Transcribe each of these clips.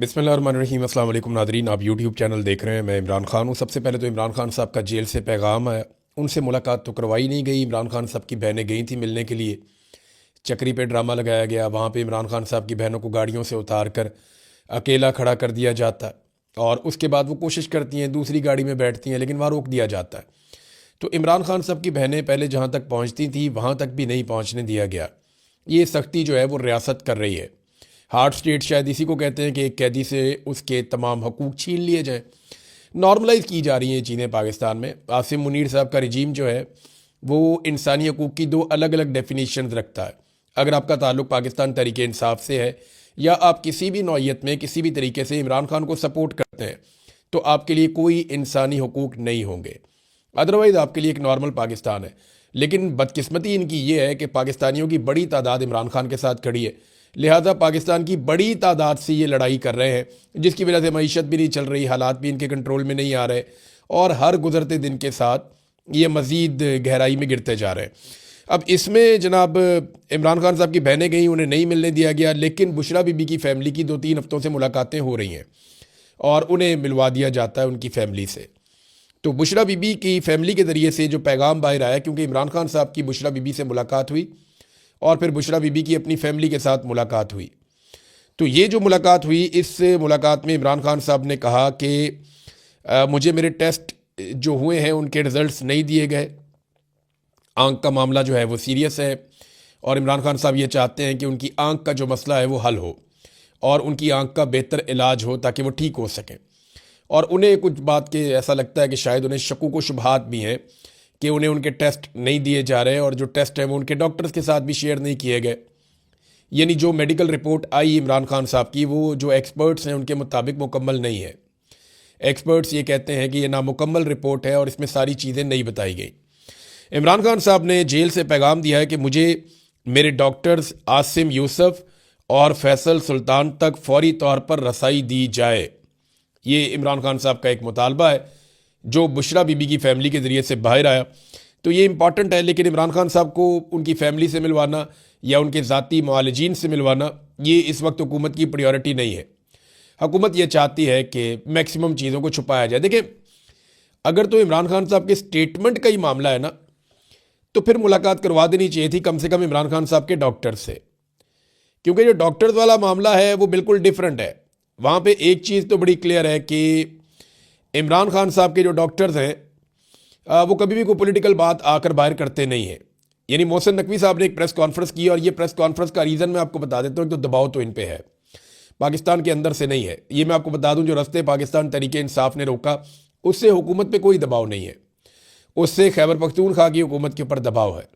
बिस्मिल्लाहिर्रहमानिर्रहीम। अस्सलाम वालेकुम नादरीन, आप यूट्यूब चैनल देख रहे हैं। मैं इमरान खान हूँ। सबसे पहले तो इमरान खान साहब का जेल से पैगाम है। उनसे मुलाकात तो करवाई नहीं गई। इमरान खान साहब की बहनें गई थी मिलने के लिए। चक्री पे ड्रामा लगाया गया। वहाँ पे इमरान खान साहब की बहनों को गाड़ियों से उतार कर अकेला खड़ा कर दिया जाता है और उसके बाद वो कोशिश करती हैं, दूसरी गाड़ी में बैठती हैं, लेकिन वहाँ रोक दिया जाता है। तो इमरान खान साहब की बहनें पहले जहाँ तक पहुँचती थी वहाँ तक भी नहीं पहुँचने दिया गया। ये सख्ती जो है वो रियासत कर रही है। हार्ड स्टेट शायद इसी को कहते हैं कि एक कैदी से उसके तमाम हकूक़ छीन लिए जाएं। नॉर्मलाइज की जा रही हैं ये चीज़ें पाकिस्तान में। आसिम मुनीर साहब का रिजीम जो है वो इंसानी हकूक़ की दो अलग अलग डेफिनेशन रखता है। अगर आपका ताल्लुक़ पाकिस्तान तहरीक इंसाफ से है या आप किसी भी नौइयत में किसी भी तरीके से इमरान खान को सपोर्ट करते हैं तो आपके लिए कोई इंसानी हकूक़ नहीं होंगे। अदरवाइज़ आपके लिए एक नॉर्मल पाकिस्तान है। लेकिन बदकिस्मती इनकी ये है कि पाकिस्तानियों की बड़ी तादाद इमरान खान के साथ खड़ी है, लिहाजा पाकिस्तान की बड़ी तादाद से ये लड़ाई कर रहे हैं, जिसकी वजह से मईशत भी नहीं चल रही, हालात भी इनके कंट्रोल में नहीं आ रहे और हर गुजरते दिन के साथ ये मज़ीद गहराई में गिरते जा रहे हैं। अब इसमें जनाब इमरान खान साहब की बहनें गई, उन्हें नहीं मिलने दिया गया, लेकिन बुशरा बीबी की फ़ैमिली की 2-3 हफ्तों से मुलाकातें हो रही हैं और उन्हें मिलवा दिया जाता है उनकी फ़ैमिली से। तो बुशरा बीबी की फ़ैमिली के ज़रिए से जो पैगाम बाहर आया, क्योंकि इमरान खान साहब की बुशरा बीबी से मुलाकात हुई और फिर बुशरा बीबी की अपनी फ़ैमिली के साथ मुलाकात हुई। तो ये जो मुलाकात हुई, इस मुलाकात में इमरान खान साहब ने कहा कि मुझे मेरे टेस्ट जो हुए हैं उनके रिज़ल्ट्स नहीं दिए गए। आँख का मामला जो है वो सीरियस है और इमरान खान साहब ये चाहते हैं कि उनकी आँख का जो मसला है वो हल हो और उनकी आँख का बेहतर इलाज हो ताकि वो ठीक हो सकें। और उन्हें कुछ बात के ऐसा लगता है कि शायद उन्हें शक्कू को शुबहात भी हैं कि उन्हें उनके टेस्ट नहीं दिए जा रहे और जो टेस्ट हैं वो उनके डॉक्टर्स के साथ भी शेयर नहीं किए गए। यानी जो मेडिकल रिपोर्ट आई इमरान खान साहब की, वो जो एक्सपर्ट्स हैं उनके मुताबिक मुकम्मल नहीं है। एक्सपर्ट्स ये कहते हैं कि ये नामुकम्मल रिपोर्ट है और इसमें सारी चीज़ें नहीं बताई गई। इमरान खान साहब ने जेल से पैगाम दिया है कि मुझे मेरे डॉक्टर्स आसिम यूसुफ और फैसल सुल्तान तक फौरी तौर पर रसाई दी जाए। ये इमरान खान साहब का एक मुतालबा है जो बुशरा बीबी की फ़ैमिली के ज़रिए से बाहर आया। तो ये इंपॉर्टेंट है, लेकिन इमरान खान साहब को उनकी फ़ैमिली से मिलवाना या उनके ज़ाती मुआलिजीन से मिलवाना ये इस वक्त हुकूमत की प्रायोरिटी नहीं है। हुकूमत ये चाहती है कि मैक्सिमम चीज़ों को छुपाया जाए। देखिए, अगर तो इमरान खान साहब के स्टेटमेंट का ही मामला है ना, तो फिर मुलाकात करवा देनी चाहिए थी कम से कम इमरान खान साहब के डॉक्टर से, क्योंकि जो डॉक्टर्स वाला मामला है वो बिल्कुल डिफरेंट है। वहाँ पे एक चीज़ तो बड़ी क्लियर है कि इमरान खान साहब के जो डॉक्टर्स हैं वो कभी भी कोई पॉलिटिकल बात आकर बाहर करते नहीं हैं। यानी मोहसिन नकवी साहब ने एक प्रेस कॉन्फ्रेंस की और ये प्रेस कॉन्फ्रेंस का रीज़न मैं आपको बता देता हूँ। तो दबाव तो इन पे है, पाकिस्तान के अंदर से नहीं है। ये मैं आपको बता दूँ, जो रास्ते पाकिस्तान तहरीक इंसाफ ने रोका उससे हुकूमत पे कोई दबाव नहीं है, उससे खैबर पख्तूनख्वा की हुकूमत के ऊपर दबाव है।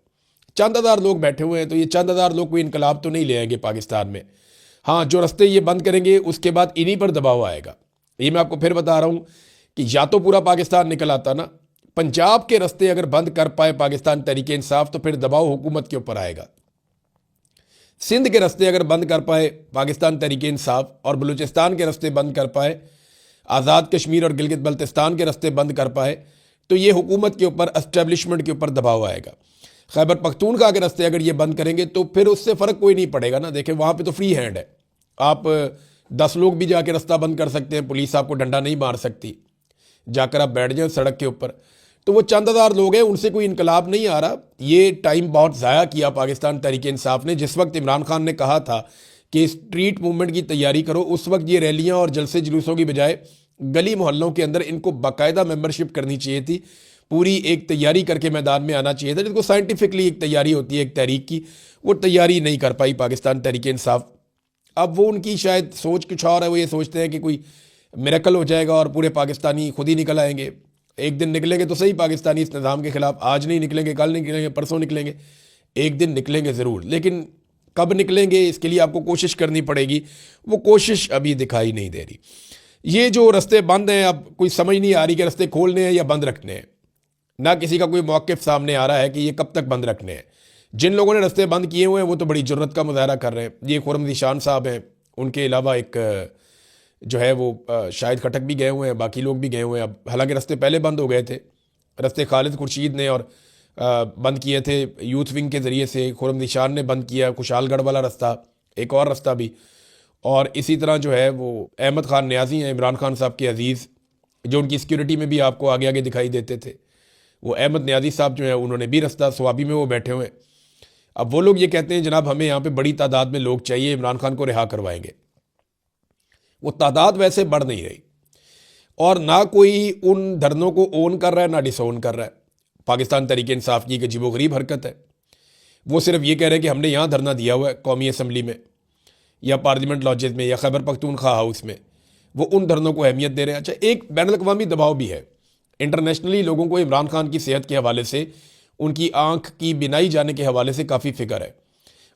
चंद हज़ार लोग बैठे हुए हैं, तो ये चंद हज़ार लोग कोई इनकलाब तो नहीं ले आएंगे पाकिस्तान में। हाँ, जो रास्ते ये बंद करेंगे उसके बाद इन्हीं पर दबाव आएगा। ये मैं आपको फिर बता रहा हूँ कि या तो पूरा पाकिस्तान निकल आता ना, पंजाब के रास्ते अगर बंद कर पाए पाकिस्तान तहरीक इंसाफ तो फिर दबाव हुकूमत के ऊपर आएगा। सिंध के रास्ते अगर बंद कर पाए पाकिस्तान तहरीक इंसाफ और बलूचिस्तान के रास्ते बंद कर पाए, आज़ाद कश्मीर और गिलगित बल्तिस्तान के रास्ते बंद कर पाए, तो ये हुकूमत के ऊपर, एस्टेब्लिशमेंट के ऊपर दबाव आएगा। खैबर पख्तूनख्वा के रास्ते अगर ये बंद करेंगे तो फिर उससे फ़र्क कोई नहीं पड़ेगा ना। देखें, वहाँ पे तो फ्री हैंड है, आप 10 लोग भी जाके रास्ता बंद कर सकते हैं, पुलिस आपको डंडा नहीं मार सकती, जाकर आप बैठ जाए सड़क के ऊपर। तो वो चंद हज़ार लोग हैं, उनसे कोई इनकलाब नहीं आ रहा। ये टाइम बहुत ज़ाया किया पाकिस्तान तहरीक इंसाफ ने। जिस वक्त इमरान खान ने कहा था कि स्ट्रीट मूवमेंट की तैयारी करो, उस वक्त ये रैलियाँ और जलसे जुलूसों की बजाय गली मोहल्लों के अंदर इनको बाकायदा मेंबरशिप करनी चाहिए थी, पूरी एक तैयारी करके मैदान में आना चाहिए था, जिसको साइंटिफिकली एक तैयारी होती है एक तहरीक की। वो तैयारी नहीं कर पाई पाकिस्तान तहरीक इंसाफ। अब वो उनकी शायद सोच कुछ और है, वो ये सोचते हैं कि कोई मिरेकल हो जाएगा और पूरे पाकिस्तानी खुद ही निकल आएंगे। एक दिन निकलेंगे तो सही पाकिस्तानी इस निज़ाम के ख़िलाफ़, आज नहीं निकलेंगे, कल नहीं निकलेंगे, परसों निकलेंगे, एक दिन निकलेंगे ज़रूर, लेकिन कब निकलेंगे इसके लिए आपको कोशिश करनी पड़ेगी। वो कोशिश अभी दिखाई नहीं दे रही। ये जो रास्ते बंद हैं, अब कोई समझ नहीं आ रही कि रास्ते खोलने हैं या बंद रखने हैं। ना किसी का कोई मौक़िफ़ सामने आ रहा है कि ये कब तक बंद रखने हैं। जिन लोगों ने रास्ते बंद किए हुए हैं वो तो बड़ी जुर्रत का मुजाहरा कर रहे हैं। ये खुर्रम ज़ीशान साहब हैं, उनके अलावा एक जो है वो शाहिद खटक भी गए हुए हैं, बाकी लोग भी गए हुए हैं। अब हालांकि रास्ते पहले बंद हो गए थे, रास्ते खालिद खुर्शीद ने और बंद किए थे यूथ विंग के ज़रिए से, खुर्रम ज़ीशान ने बंद किया, खुशहालगढ़ वाला रास्ता, एक और रास्ता भी। और इसी तरह जो है वो अहमद ख़ान न्याज़ी हैं, इमरान खान साहब के अजीज़, जो उनकी सिक्योरिटी में भी आपको आगे आगे दिखाई देते थे। वो अहमद न्याज़ी साहब जो है उन्होंने भी रास्ता स्वाबी में वो बैठे हुए हैं। अब वो लोग ये कहते हैं जनाब हमें यहाँ पे बड़ी तादाद में लोग चाहिए, इमरान खान को रिहा करवाएंगे। वो तादाद वैसे बढ़ नहीं रही और ना कोई उन धरनों को ओन कर रहा है ना डिसोन कर रहा है। पाकिस्तान तहरीक इंसाफ की एक अजीबोगरीब हरकत है। वो सिर्फ ये कह रहे हैं कि हमने यहाँ धरना दिया हुआ है कौमी असम्बली में या पार्लियामेंट लॉजेस में या खैबर पख्तूनख्वा हाउस में, वो उन धरनों को अहमियत दे रहे हैं। अच्छा, एक बैनुल अक़वामी दबाव भी है। इंटरनेशनली लोगों को इमरान खान की सेहत के हवाले से, उनकी आँख की बिनाई जाने के हवाले से काफ़ी फिक्र है।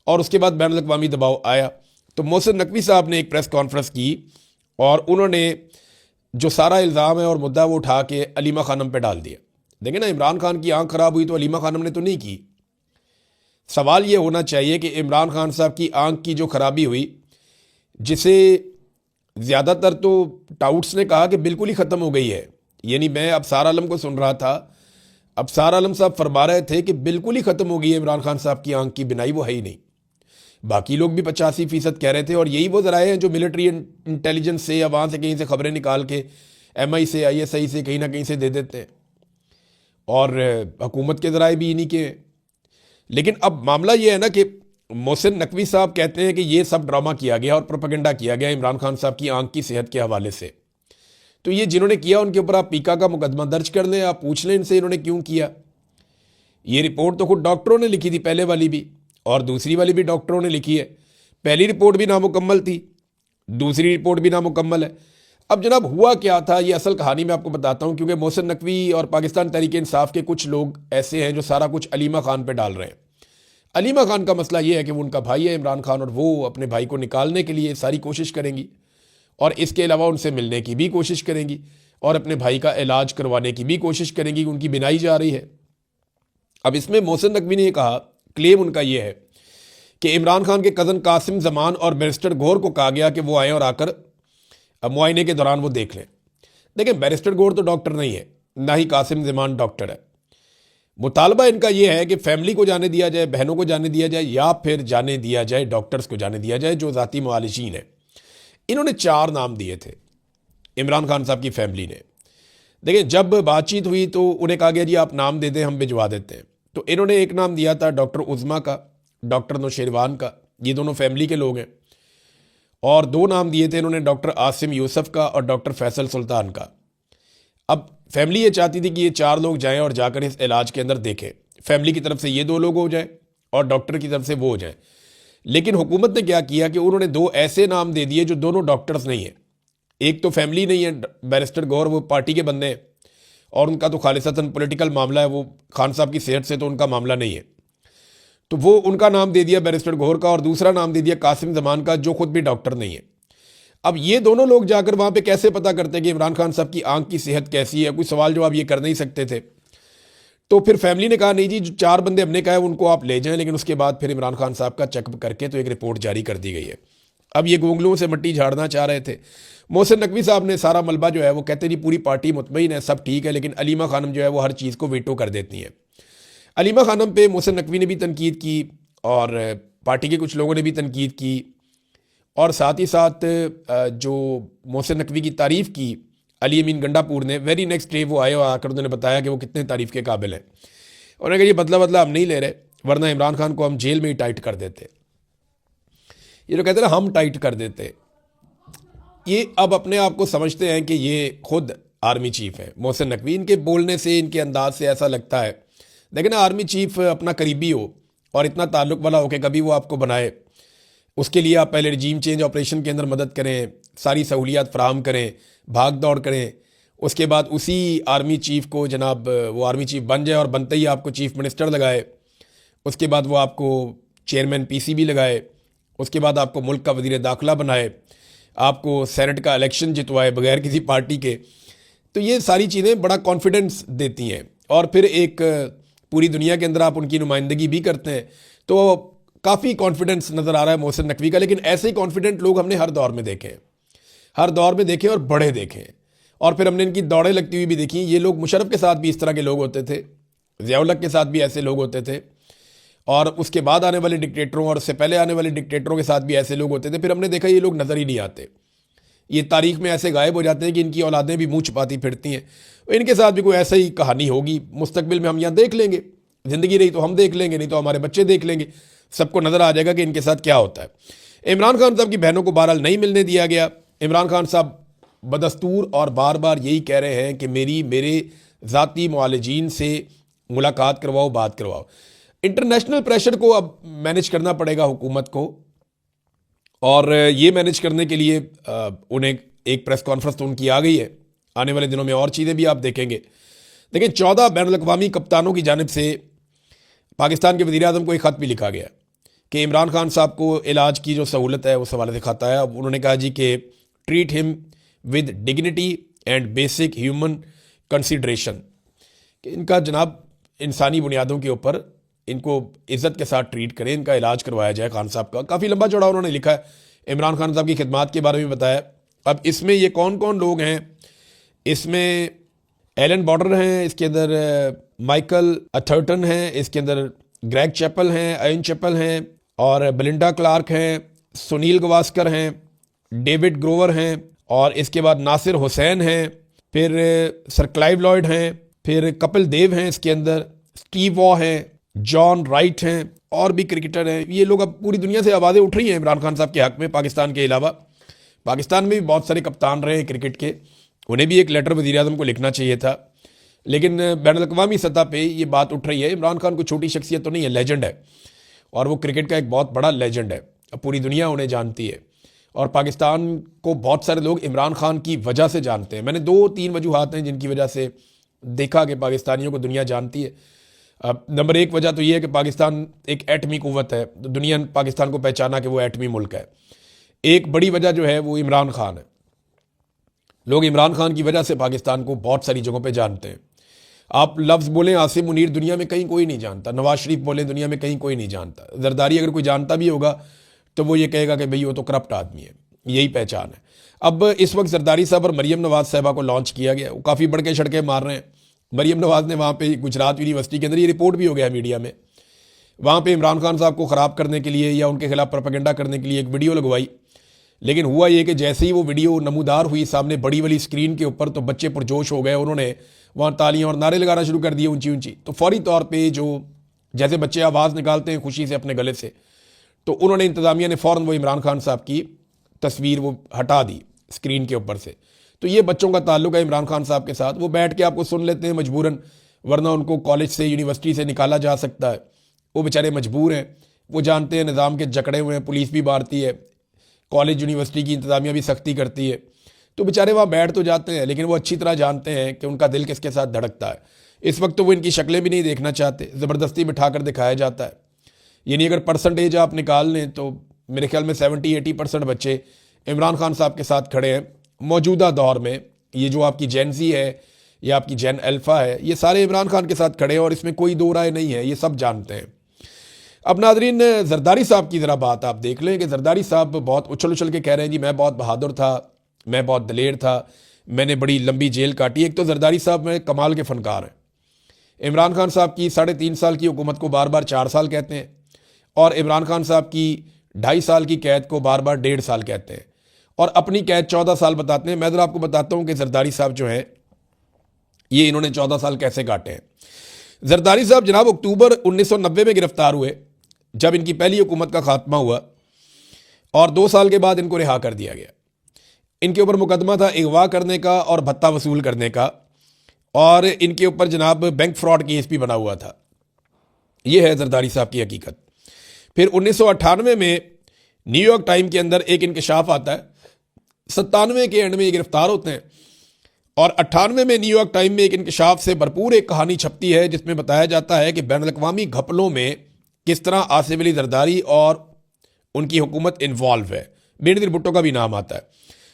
और उसके बाद बैनुल अक़वामी दबाव आया तो मोहसिन नकवी साहब ने एक प्रेस कॉन्फ्रेंस की और उन्होंने जो सारा इल्ज़ाम है और मुद्दा वो उठा के अलीमा खानम पे डाल दिया। देखें ना, इमरान खान की आंख ख़राब हुई तो अलीमा खानम ने तो नहीं की। सवाल ये होना चाहिए कि इमरान खान साहब की आंख की जो ख़राबी हुई, जिसे ज़्यादातर तो टाउट्स ने कहा कि बिल्कुल ही ख़त्म हो गई है, यानी मैं अबसार आलम को सुन रहा था, अबसार आलम साहब फरमा रहे थे कि बिल्कुल ही ख़त्म हो गई है इमरान खान साहब की आंख की बिनाई, वो है ही नहीं। बाकी लोग भी 85% कह रहे थे और यही वो ज़राए हैं जो मिलिट्री इंटेलिजेंस से या वहाँ से कहीं से खबरें निकाल के MI से ISI से कहीं ना कहीं से दे देते हैं और हुकूमत के ज़राए भी इन्हीं के। लेकिन अब मामला ये है ना कि मोहसिन नकवी साहब कहते हैं कि ये सब ड्रामा किया गया और प्रोपेगेंडा किया गया इमरान खान साहब की आंख की सेहत के हवाले से। तो ये जिन्होंने किया उनके ऊपर आप पीका का मुकदमा दर्ज कर लें, आप पूछ लें इनसे इन्होंने क्यों किया। ये रिपोर्ट तो खुद डॉक्टरों ने लिखी थी, पहले वाली भी और दूसरी वाली भी डॉक्टरों ने लिखी है। पहली रिपोर्ट भी नामुकम्मल थी, दूसरी रिपोर्ट भी नामुकम्मल है। अब जनाब हुआ क्या था, ये असल कहानी मैं आपको बताता हूँ, क्योंकि मोहसिन नकवी और पाकिस्तान तहरीक इंसाफ के कुछ लोग ऐसे हैं जो सारा कुछ अलीमा खान पे डाल रहे हैं। अलीमा खान का मसला ये है कि वो उनका भाई है इमरान खान और वो अपने भाई को निकालने के लिए सारी कोशिश करेंगी और इसके अलावा उनसे मिलने की भी कोशिश करेंगी और अपने भाई का इलाज करवाने की भी कोशिश करेंगी, उनकी बिनाई जा रही है। अब इसमें मोहसिन नकवी ने यह कहा, क्लेम उनका यह है कि इमरान खान के कज़न कासिम जमान और बैरिस्टर गौर को कहा गया कि वो आएँ और आकर मुआयने के दौरान वो देख लें। देखें, बैरिस्टर गौर तो डॉक्टर नहीं है, ना ही कासिम जमान डॉक्टर है। मुतालबा इनका यह है कि फैमिली को जाने दिया जाए, बहनों को जाने दिया जाए या फिर जाने दिया जाए डॉक्टर्स को जाने दिया जाए जो ज़ाती मुआलिजीन है। इन्होंने 4 नाम दिए थे इमरान खान साहब की फैमिली ने। देखिए, जब बातचीत हुई तो उन्हें कहा गया जी आप नाम दे दें, हम भिजवा देते हैं। तो इन्होंने एक नाम दिया था डॉक्टर उज़मा का, डॉक्टर नौशेरवान का, ये दोनों फैमिली के लोग हैं। और 2 नाम दिए थे इन्होंने डॉक्टर आसिम यूसुफ का और डॉक्टर फैसल सुल्तान का। अब फैमिली ये चाहती थी कि ये 4 लोग जाएं और जाकर इस इलाज के अंदर देखें। फैमिली की तरफ से ये 2 लोग हो जाएं और डॉक्टर की तरफ से वो हो जाएं। लेकिन हुकूमत ने क्या किया कि उन्होंने 2 ऐसे नाम दे दिए जो दोनों डॉक्टर्स नहीं हैं। एक तो फैमिली नहीं है, बैरिस्टर गौर वो पार्टी के बंदे हैं और उनका तो खालिसतन पॉलिटिकल मामला है, वो खान साहब की सेहत से तो उनका मामला नहीं है। तो वो उनका नाम दे दिया बैरिस्टर गौर का और दूसरा नाम दे दिया कासिम जमान का, जो खुद भी डॉक्टर नहीं है। अब ये दोनों लोग जाकर वहाँ पे कैसे पता करते कि इमरान खान साहब की आंख की सेहत कैसी है, कोई सवाल जवाब ये कर नहीं सकते थे। तो फिर फैमिली ने कहा नहीं जी, जो 4 बंदे हमने कहा है उनको आप ले जाएं। लेकिन उसके बाद फिर इमरान खान साहब का चेकअप करके तो एक रिपोर्ट जारी कर दी गई है। अब ये गोंगलुओं से मिट्टी झाड़ना चाह रहे थे। मोहसिन नकवी साहब ने सारा मलबा जो है वो कहते जी पूरी पार्टी मुतमईन है, सब ठीक है, लेकिन अलीमा खानम जो है वो हर चीज़ को वीटो कर देती हैं। अलीमा खानम पे मोहसिन नकवी ने भी तनकीद की और पार्टी के कुछ लोगों ने भी तनकीद की और साथ ही साथ जो मोहसिन नकवी की तारीफ़ की अली अमीन गंडापुर ने, वेरी नेक्स्ट डे वो आए और आकर उन्होंने बताया कि वो कितने तारीफ़ के काबिल हैं। उन्होंने कहा ये बदला हम नहीं ले रहे, वरना इमरान खान को हम जेल में ही टाइट कर देते। ये जो कहते हैं ना हम टाइट कर देते, ये अब अपने आप को समझते हैं कि ये खुद आर्मी चीफ है। मोहसिन नकवी, इनके बोलने से, इनके अंदाज से ऐसा लगता है। लेकिन आर्मी चीफ अपना करीबी हो और इतना ताल्लुक़ वाला हो कि कभी वो आपको बनाए, उसके लिए आप पहले रिजीम चेंज ऑपरेशन के अंदर मदद करें, सारी सहूलियात फराहम करें, भाग दौड़ करें, उसके बाद उसी आर्मी चीफ को जनाब वो आर्मी चीफ बन जाए और बनते ही आपको चीफ मिनिस्टर लगाए, उसके बाद वो आपको चेयरमैन PCB लगाए, उसके बाद आपको मुल्क का वज़ीर दाखिला बनाए, आपको सेनेट का इलेक्शन जितवाए बगैर किसी पार्टी के। तो ये सारी चीज़ें बड़ा कॉन्फिडेंस देती हैं और फिर एक पूरी दुनिया के अंदर आप उनकी नुमाइंदगी भी करते हैं। तो काफ़ी कॉन्फिडेंस नज़र आ रहा है मोहसिन नकवी का। लेकिन ऐसे ही कॉन्फिडेंट लोग हमने हर दौर में देखे हैं, हर दौर में देखे और बड़े देखे और फिर हमने इनकी दौड़ें लगती हुई भी देखी। ये लोग मुशर्रफ के साथ भी इस तरह के लोग होते थे, ज़ियाउल हक के साथ भी ऐसे लोग होते थे और उसके बाद आने वाले डिक्टेटरों और उससे पहले आने वाले डिक्टेटरों के साथ भी ऐसे लोग होते थे। फिर हमने देखा ये लोग नज़र ही नहीं आते, ये तारीख में ऐसे गायब हो जाते हैं कि इनकी औलादें भी मुँह छुपाती फिरती हैं। इनके साथ भी कोई ऐसा ही कहानी होगी, मुस्तकबिल में हम यहाँ देख लेंगे। ज़िंदगी रही तो हम देख लेंगे, नहीं तो हमारे बच्चे देख लेंगे, सबको नज़र आ जाएगा कि इनके साथ क्या होता है। इमरान खान साहब की बहनों को बहरहाल नहीं मिलने दिया गया। इमरान खान साहब बदस्तूर और बार बार यही कह रहे हैं कि मेरे ज़ाती मुआलिजीन से मुलाकात करवाओ, बात करवाओ। इंटरनेशनल प्रेशर को अब मैनेज करना पड़ेगा हुकूमत को, और ये मैनेज करने के लिए उन्हें एक प्रेस कॉन्फ्रेंस तो उनकी आ गई है। आने वाले दिनों में और चीज़ें भी आप देखेंगे। देखिए 14 बैनुल-अक़वामी कप्तानों की जानिब से पाकिस्तान के वज़ीर-ए-आज़म को एक ख़त भी लिखा गया कि इमरान खान साहब को इलाज की जो सहूलत है उस हवाले से खाता है। अब उन्होंने कहा जी कि treat him with dignity and basic human consideration, कि इनका जनाब इंसानी बुनियादों के ऊपर इनको इज़्ज़त के साथ ट्रीट करें, इनका इलाज करवाया जाए खान साहब का। काफ़ी लंबा चौड़ा उन्होंने लिखा है, इमरान खान साहब की खिदमत के बारे में बताया। अब इसमें ये कौन कौन लोग हैं, इसमें एलन बॉर्डर हैं, इसके अंदर माइकल अथर्टन हैं, इसके अंदर ग्रेग चैपल हैं, आयन चैपल हैं, और बेलिंडा क्लार्क हैं, सुनील गवास्कर हैं, डेविड ग्रोवर हैं, और इसके बाद नासिर हुसैन हैं, फिर सर क्लाइव लॉयड हैं, फिर कपिल देव हैं, इसके अंदर स्टीव वॉ हैं, जॉन राइट हैं, और भी क्रिकेटर हैं। ये लोग अब पूरी दुनिया से आवाज़ें उठ रही हैं इमरान खान साहब के हक़ में। पाकिस्तान के अलावा पाकिस्तान में भी बहुत सारे कप्तान रहे हैं क्रिकेट के, उन्हें भी एक लेटर वज़ीर-ए-आज़म को लिखना चाहिए था। लेकिन बैनुल-अक़वामी सतह पे ये बात उठ रही है। इमरान खान कोई छोटी शख्सियत तो नहीं है, लेजेंड है, और वो क्रिकेट का एक बहुत बड़ा लेजेंड है। अब पूरी दुनिया उन्हें जानती है, और पाकिस्तान को बहुत सारे लोग इमरान खान की वजह से जानते हैं। मैंने 2-3 वजूहात हैं जिनकी वजह से देखा कि पाकिस्तानियों को दुनिया जानती है। अब नंबर 1 वजह तो ये है कि पाकिस्तान एक एटमी कुव्वत है, तो दुनिया ने पाकिस्तान को पहचाना कि वो एटमी मुल्क है। एक बड़ी वजह जो है वो इमरान खान है। लोग इमरान खान की वजह से पाकिस्तान को बहुत सारी जगहों पे जानते हैं। आप लफ्ज़ बोलें आसिम मुनीर, दुनिया में कहीं कोई नहीं जानता। नवाज शरीफ बोलें, दुनिया में कहीं कोई नहीं जानता। जरदारी अगर कोई जानता भी होगा तो वो ये कहेगा कि भाई वो तो करप्ट आदमी है, यही पहचान है। अब इस वक्त जरदारी साहब और मरीम नवाज साहबा को लॉन्च किया गया, वो काफ़ी बढ़ के छड़के मार रहे हैं। मरीम नवाज ने वहाँ पे गुजरात यूनिवर्सिटी के अंदर, ये रिपोर्ट भी हो गया मीडिया में, वहाँ पे इमरान खान साहब को ख़राब करने के लिए या उनके खिलाफ प्रोपेगेंडा करने के लिए एक वीडियो लगवाई। लेकिन हुआ ये कि जैसे ही वो वीडियो नमूदार हुई सामने बड़ी वाली स्क्रीन के ऊपर, तो बच्चे पुरजोश हो गए, उन्होंने वहाँ तालियां और नारे लगाना शुरू कर दिए ऊंची ऊंची। तो फौरी तौर पे जो जैसे बच्चे आवाज़ निकालते हैं खुशी से अपने गले से, तो उन्होंने इंतज़ामिया ने फ़ौरन वो इमरान खान साहब की तस्वीर वो हटा दी स्क्रीन के ऊपर से। तो ये बच्चों का ताल्लुक है इमरान खान साहब के साथ। वो बैठ के आपको सुन लेते हैं मजबूरन, वरना उनको कॉलेज से यूनिवर्सिटी से निकाला जा सकता है। वो बेचारे मजबूर हैं, वो जानते हैं निज़ाम के जकड़े हुए हैं, पुलिस भी मारती है, कॉलेज यूनिवर्सिटी की इंतज़ामिया भी सख्ती करती है, तो बेचारे वहाँ बैठ तो जाते हैं, लेकिन वो अच्छी तरह जानते हैं कि उनका दिल किसके साथ धड़कता है। इस वक्त तो वो इनकी शक्लें भी नहीं देखना चाहते, ज़बरदस्ती बिठा कर दिखाया जाता है। यानी अगर परसेंटेज आप निकाल लें तो मेरे ख्याल में 70-80% बच्चे इमरान खान साहब के साथ खड़े हैं मौजूदा दौर में। ये जो आपकी जेन ज़ी है या आपकी जेन अल्फ़ा है, ये सारे इमरान खान के साथ खड़े हैं, और इसमें कोई दो राय नहीं है, ये सब जानते हैं। अब नादरीन, जरदारी साहब की ज़रा बात आप देख लें कि जरदारी साहब बहुत उछल उछल के कह रहे हैं जी मैं बहुत बहादुर था, मैं बहुत दलेर था, मैंने बड़ी लंबी जेल काटी। एक तो जरदारी साहब में कमाल के फ़नकार हैं। इमरान खान साहब की 3.5 साल की हुकूमत को बार बार 4 साल कहते हैं, और इमरान खान साहब की 2.5 साल की कैद को बार बार 1.5 साल कहते हैं, और अपनी कैद 14 साल बताते हैं। मैं ज़रा आपको बताता हूँ कि जरदारी साहब जो हैं ये इन्होंने 14 साल कैसे काटे हैं। जरदारी साहब जनाब अक्टूबर 1990 में गिरफ्तार हुए, जब इनकी पहली हुकूमत का खात्मा हुआ, और 2 साल के बाद इनको रिहा कर दिया गया। इनके ऊपर मुकदमा था अगवा करने का और भत्ता वसूल करने का, और इनके ऊपर जनाब बैंक फ्रॉड केस भी बना हुआ था। यह है जरदारी साहब की हकीकत। फिर 1998 में न्यूयॉर्क टाइम के अंदर एक इंकशाफ आता है, 97 के एंड में ये गिरफ्तार होते हैं, और 98 में न्यूयॉर्क टाइम में एक इंकशाफ से भरपूर एक कहानी छपती है जिसमें बताया जाता है कि बैनुल-अक़वामी घपलों में किस तरह आसिफ अली जरदारी और उनकी हुकूमत इन्वॉल्व है। बेनज़ीर भुट्टो का भी नाम आता है,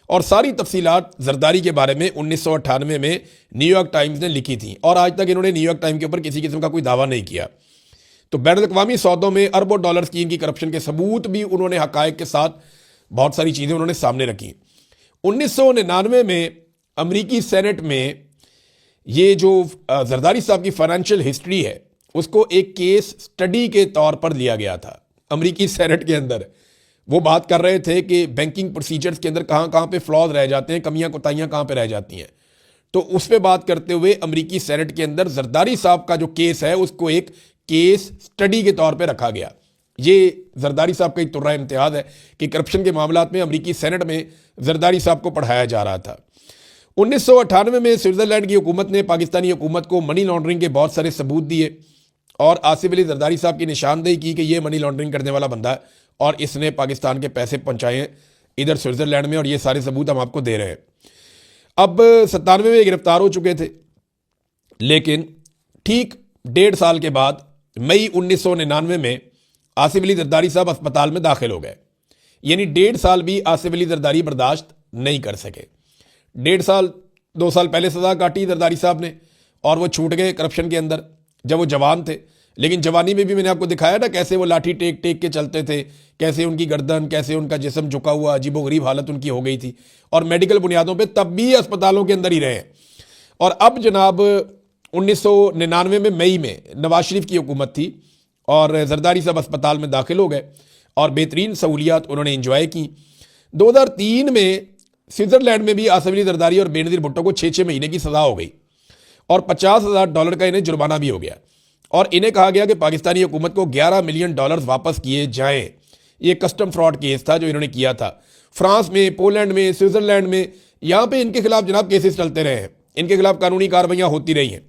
और सारी तफसीलात जरदारी के बारे में 1998 में न्यूयॉर्क टाइम्स ने लिखी थी, और आज तक इन्होंने न्यूयॉर्क टाइम के ऊपर किसी किस्म का कोई दावा नहीं किया। तो बैनुल-अक़वामी सौदों में अरबों डॉलर्स की इनकी करप्शन के सबूत भी उन्होंने हक़ाइक़ के साथ बहुत सारी चीज़ें उन्होंने सामने रखी। 1999 में अमरीकी सेनेट में ये जो जरदारी साहब की फाइनेंशियल हिस्ट्री है उसको एक केस स्टडी के तौर पर लिया गया था अमेरिकी सेनेट के अंदर। वो बात कर रहे थे कि बैंकिंग प्रोसीजर्स के अंदर कहाँ कहाँ पे फ्लॉज रह जाते हैं, कमियां कोताहियां कहाँ पे रह जाती हैं। तो उस पर बात करते हुए अमेरिकी सेनेट के अंदर जरदारी साहब का जो केस है उसको एक केस स्टडी के तौर पे रखा गया। ये जरदारी साहब का एक तुर्रा इम्तियाज है कि करप्शन के मामलात में अमेरिकी सेनेट में जरदारी साहब को पढ़ाया जा रहा था। 1998 में स्विट्जरलैंड की हुकूमत ने पाकिस्तानी हुकूमत को मनी लॉन्ड्रिंग के बहुत सारे सबूत दिए और आसिफ अली जरदारी साहब की निशानदेही की कि ये मनी लॉन्ड्रिंग करने वाला बंदा है और इसने पाकिस्तान के पैसे पहुंचाए हैं इधर स्विट्जरलैंड में, और ये सारे सबूत हम आपको दे रहे हैं। अब 97 में गिरफ्तार हो चुके थे, लेकिन ठीक 1.5 साल के बाद मई 1999 में आसिफ अली जरदारी साहब अस्पताल में दाखिल हो गए। यानी 1.5 साल भी आसिफ अली जरदारी बर्दाश्त नहीं कर सके। 1.5 साल 2 साल पहले सजा काटी जरदारी साहब ने और वो छूट गए करप्शन के अंदर जब वो जवान थे। लेकिन जवानी में भी मैंने आपको दिखाया ना कैसे वो लाठी टेक टेक के चलते थे, कैसे उनकी गर्दन, कैसे उनका जिस्म झुका हुआ, अजीबोगरीब हालत उनकी हो गई थी और मेडिकल बुनियादों पे तब भी अस्पतालों के अंदर ही रहे। और अब जनाब 1999 में मई में नवाज शरीफ की हुकूमत थी और जरदारी साहब अस्पताल में दाखिल हो गए और बेहतरीन सहूलियात उन्होंने इंजॉय की। 2003 में स्विट्जरलैंड में भी आसिफ अली जरदारी और बेनज़ीर भुट्टो को 6 महीने की सजा हो गई और $50,000 का इन्हें जुर्माना भी हो गया और इन्हें कहा गया कि पाकिस्तानी हुकूमत को $11 मिलियन वापस किए जाएं। ये कस्टम फ्रॉड केस था जो इन्होंने किया था। फ्रांस में, पोलैंड में, स्विट्जरलैंड में, यहाँ पे इनके खिलाफ जनाब केसेस चलते रहे हैं, इनके खिलाफ कानूनी कार्रवाइयाँ होती रही हैं।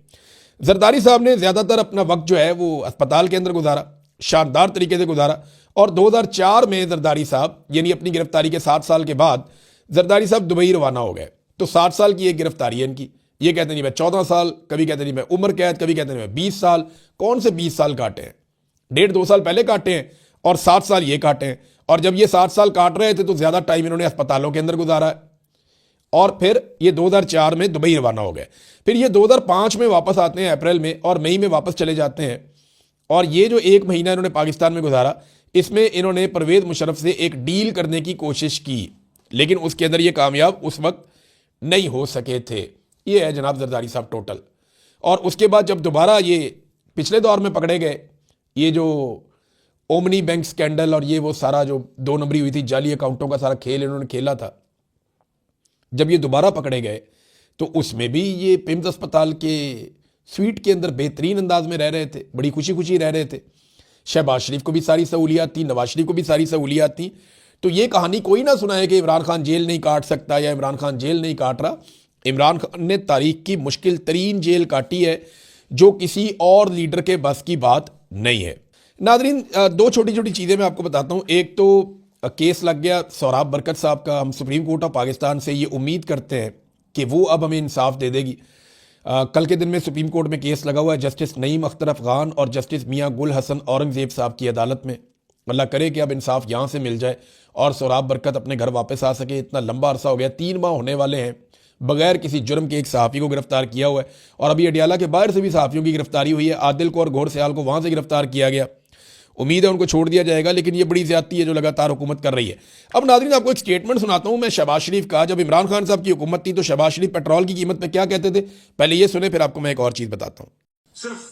जरदारी साहब ने ज़्यादातर अपना वक्त जो है वो अस्पताल के अंदर गुजारा, शानदार तरीके से गुजारा। और 2004 में जरदारी साहब यानी अपनी गिरफ्तारी के 7 साल के बाद जरदारी साहब दुबई रवाना हो गए। तो 7 साल की एक गिरफ्तारी है इनकी। ये कहते नहीं मैं 14 साल, कभी कहते नहीं मैं उम्र कैद, कभी कहते नहीं मैं 20 साल। कौन से 20 साल काटे हैं? 1.5-2 साल पहले काटे हैं और 7 साल ये काटे हैं। और जब ये 7 साल काट रहे थे तो ज़्यादा टाइम इन्होंने अस्पतालों के अंदर गुजारा है। और फिर ये 2004 में दुबई रवाना हो गए। फिर ये 2005 में वापस आते हैं अप्रैल में और मई में वापस चले जाते हैं। और ये जो 1 महीना इन्होंने पाकिस्तान में गुजारा, इसमें इन्होंने परवेज़ मुशर्रफ से एक डील करने की कोशिश की, लेकिन उसके अंदर ये कामयाब उस वक्त नहीं हो सके थे। ये है जनाब जरदारी साहब टोटल। और उसके बाद जब दोबारा ये पिछले दौर में पकड़े गए, ये जो ओमनी बैंक स्कैंडल और ये वो सारा जो 2 नंबरी हुई थी, जाली अकाउंटों का सारा खेल इन्होंने खेला था, जब ये दोबारा पकड़े गए तो उसमें भी ये पिम्स अस्पताल के स्वीट के अंदर बेहतरीन अंदाज में रह रहे थे, बड़ी खुशी खुशी रह रहे थे। शहबाज शरीफ को भी सारी सहूलियात थी, नवाज शरीफ को भी सारी सहूलियात थी। तो ये कहानी कोई ना सुनाए कि इमरान खान जेल नहीं काट सकता या इमरान खान जेल नहीं काट रहा। इमरान खान ने तारीख की मुश्किल तरीन जेल काटी है जो किसी और लीडर के बस की बात नहीं है। नादरीन, 2 छोटी छोटी चीज़ें मैं आपको बताता हूँ। एक तो केस लग गया सोहराब बरकत साहब का। हम सुप्रीम कोर्ट ऑफ पाकिस्तान से ये उम्मीद करते हैं कि वो अब हमें इंसाफ दे देगी। कल के दिन में सुप्रीम कोर्ट में केस लगा हुआ है जस्टिस नईम अख्तर अफगान और जस्टिस मियाँ गुल हसन औरंगजेब साहब की अदालत में। अल्लाह करे कि अब इंसाफ यहाँ से मिल जाए और सोहराब बरकत अपने घर वापस आ सके। इतना लंबा अरसा हो गया, 3 माह होने वाले हैं बगैर किसी जुर्म के एक सहाफ़ी को गिरफ्तार किया हुआ है। और अभी अडियाला के बाहर से भी सहाफ़ियों की गिरफ्तारी हुई है। आदिल को और घोड़ सयाल को वहाँ से गिरफ्तार किया गया। उम्मीद है उनको छोड़ दिया जाएगा, लेकिन ये बड़ी ज़्यादती है जो लगातार हुकूमत कर रही है। अब नाज़रीन, आपको एक स्टेटमेंट सुनाता हूँ मैं शहबाज शरीफ का। जब इमरान खान साहब की हुकूमत थी तो शहबाज शरीफ पेट्रोल की कीमत पे क्या कहते थे, पहले ये सुने, फिर आपको मैं एक और चीज़ बताता हूँ। सिर्फ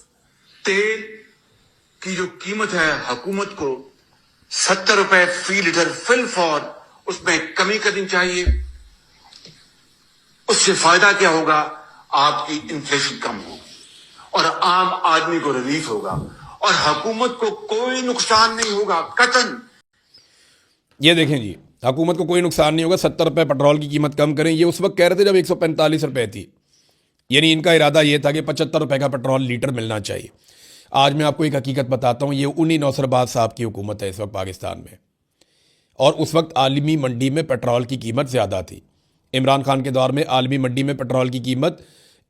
तेल की जो कीमत है हुकूमत को 70 रुपए फी लीटर फिल फॉर, उसमें कमी करनी चाहिए। उससे फायदा क्या होगा? आपकी इन्फ्लेशन कम होगी और आम आदमी को रिलीफ होगा और हुकूमत को कोई नुकसान नहीं होगा कतन। ये देखें जी, हुकूमत को कोई नुकसान नहीं होगा। 70 रुपये पेट्रोल की कीमत कम करें। ये उस वक्त कह रहे थे जब 145 रुपये थी। यानी इनका इरादा ये था कि 75 रुपये का पेट्रोल लीटर मिलना चाहिए। आज मैं आपको एक हकीकत बताता हूँ। ये उन्हीं नौसरबाज साहब की हुकूमत है इस वक्त पाकिस्तान में, और उस वक्त आलमी मंडी में पेट्रोल की कीमत ज़्यादा थी। इमरान खान के दौर में आलमी मंडी में पेट्रोल की कीमत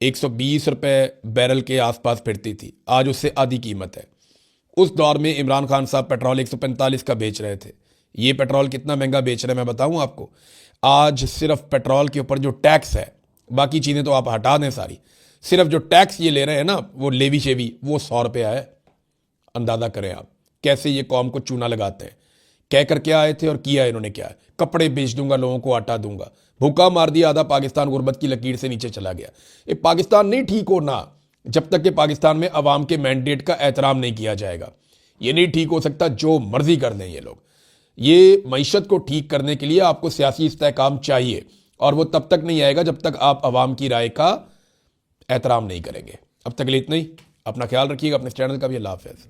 120 रुपये बैरल के आसपास फिरती थी। आज उससे आधी कीमत है। उस दौर में इमरान खान साहब पेट्रोल 145 का बेच रहे थे। ये पेट्रोल कितना महंगा बेच रहे हैं मैं बताऊं आपको। आज सिर्फ पेट्रोल के ऊपर जो टैक्स है, बाकी चीज़ें तो आप हटा दें सारी, सिर्फ जो टैक्स ये ले रहे हैं ना, वो लेवी शेवी, वो 100 रुपया है। अंदाज़ा करें आप कैसे ये कौम को चूना लगाते हैं। कह कर क्या आए थे और किया इन्होंने क्या है? कपड़े बेच दूंगा, लोगों को आटा दूंगा, भूखा मार दिया, आधा पाकिस्तान गुर्बत की लकीर से नीचे चला गया। ये पाकिस्तान नहीं ठीक होना, जब तक कि पाकिस्तान में अवाम के मैंडेट का एहतराम नहीं किया जाएगा। ये नहीं ठीक हो सकता जो मर्जी कर दें ये लोग। ये मईशत को ठीक करने के लिए आपको सियासी इस्तेहकाम चाहिए, और वो तब तक नहीं आएगा जब तक आप अवाम की राय का एहतराम नहीं करेंगे। अब तक के लिए इतना ही। अपना ख्याल रखिएगा, अपने चैनल का भी। अल्लाह हाफ़िज़।